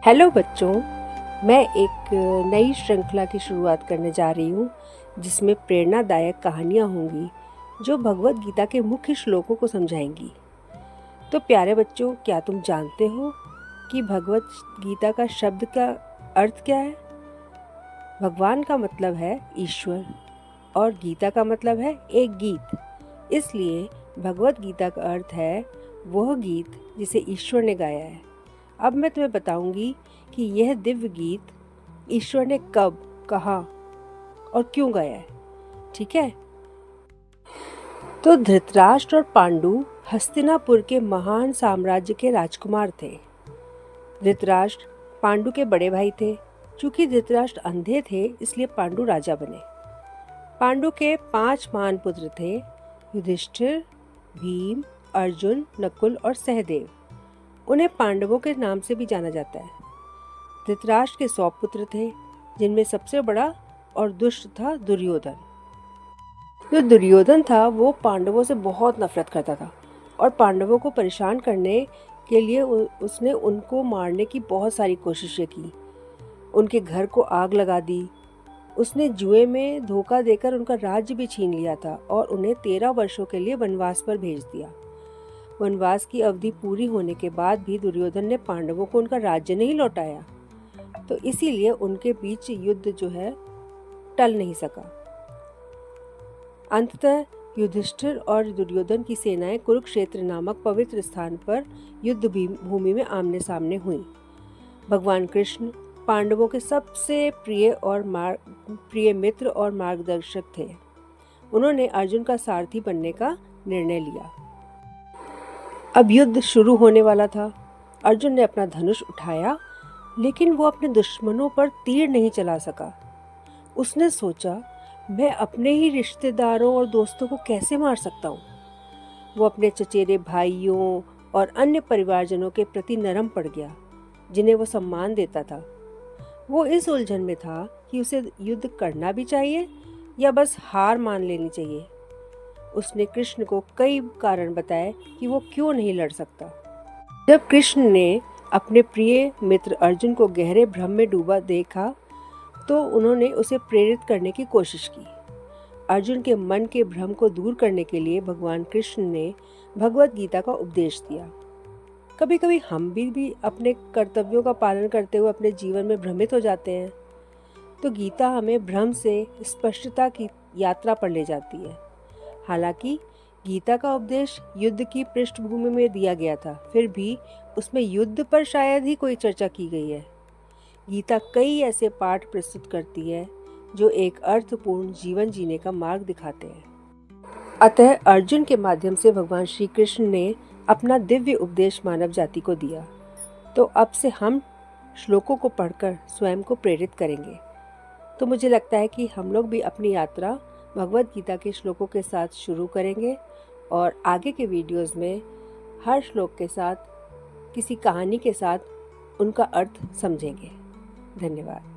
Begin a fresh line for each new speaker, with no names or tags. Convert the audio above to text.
Hello बच्चों, मैं एक नई श्रृंखला की शुरुआत करने जा रही हूँ जिसमें प्रेरणादायक कहानियाँ होंगी जो भगवत गीता के मुख्य श्लोकों को समझाएंगी। तो प्यारे बच्चों, क्या तुम जानते हो कि भगवत गीता का शब्द का अर्थ क्या है? भगवान का मतलब है ईश्वर और गीता का मतलब है एक गीत। इसलिए भगवत गीता का अर्थ है वह गीत जिसे ईश्वर ने गाया है। अब मैं तुम्हें बताऊंगी कि यह दिव्य गीत ईश्वर ने कब, कहाँ और क्यों गाया है। ठीक है? तो धृतराष्ट्र और पांडु हस्तिनापुर के महान साम्राज्य के राजकुमार थे। धृतराष्ट्र पांडु के बड़े भाई थे। चूंकि धृतराष्ट्र अंधे थे इसलिए पांडु राजा बने। पांडु के 5 महान पुत्र थे: युधिष्ठिर, भीम, अर्जुन, नकुल और सहदेव। उन्हें पांडवों के नाम से भी जाना जाता है। धृतराष्ट्र के 100 पुत्र थे, जिनमें सबसे बड़ा और दुष्ट था दुर्योधन। जो दुर्योधन था वो पांडवों से बहुत नफरत करता था और पांडवों को परेशान करने के लिए उसने उनको मारने की बहुत सारी कोशिशें की। उनके घर को आग लगा दी। उसने जुए में धोखा देकर उनका राज्य भी छीन लिया था और उन्हें 13 वर्षों के लिए वनवास पर भेज दिया। वनवास की अवधि पूरी होने के बाद भी दुर्योधन ने पांडवों को उनका राज्य नहीं लौटाया, तो इसीलिए उनके बीच युद्ध जो है टल नहीं सका। अंततः युधिष्ठिर और दुर्योधन की सेनाएं कुरुक्षेत्र नामक पवित्र स्थान पर युद्ध भूमि में आमने सामने हुई। भगवान कृष्ण पांडवों के सबसे प्रिय मित्र और मार्गदर्शक थे। उन्होंने अर्जुन का सारथी बनने का निर्णय लिया। अब युद्ध शुरू होने वाला था। अर्जुन ने अपना धनुष उठाया, लेकिन वो अपने दुश्मनों पर तीर नहीं चला सका। उसने सोचा, मैं अपने ही रिश्तेदारों और दोस्तों को कैसे मार सकता हूँ। वो अपने चचेरे भाइयों और अन्य परिवारजनों के प्रति नरम पड़ गया, जिन्हें वो सम्मान देता था। वो इस उलझन में था कि उसे युद्ध करना भी चाहिए या बस हार मान लेनी चाहिए। उसने कृष्ण को कई कारण बताए कि वो क्यों नहीं लड़ सकता। जब कृष्ण ने अपने प्रिय मित्र अर्जुन को गहरे भ्रम में डूबा देखा तो उन्होंने उसे प्रेरित करने की कोशिश की। अर्जुन के मन के भ्रम को दूर करने के लिए भगवान कृष्ण ने भगवत गीता का उपदेश दिया। कभी कभी हम भी अपने कर्तव्यों का पालन करते हुए अपने जीवन में भ्रमित हो जाते हैं, तो गीता हमें भ्रम से स्पष्टता की यात्रा पर ले जाती है। हालांकि गीता का उपदेश युद्ध की पृष्ठभूमि में दिया गया था, फिर भी उसमें युद्ध पर शायद ही कोई चर्चा की गई है। गीता कई ऐसे पाठ प्रस्तुत करती है जो एक अर्थपूर्ण जीवन जीने का मार्ग दिखाते हैं। अतः अर्जुन के माध्यम से भगवान श्री कृष्ण ने अपना दिव्य उपदेश मानव जाति को दिया। तो अब से हम श्लोकों को पढ़कर स्वयं को प्रेरित करेंगे। तो मुझे लगता है कि हम लोग भी अपनी यात्रा भगवत गीता के श्लोकों के साथ शुरू करेंगे और आगे के वीडियोस में हर श्लोक के साथ किसी कहानी के साथ उनका अर्थ समझेंगे। धन्यवाद।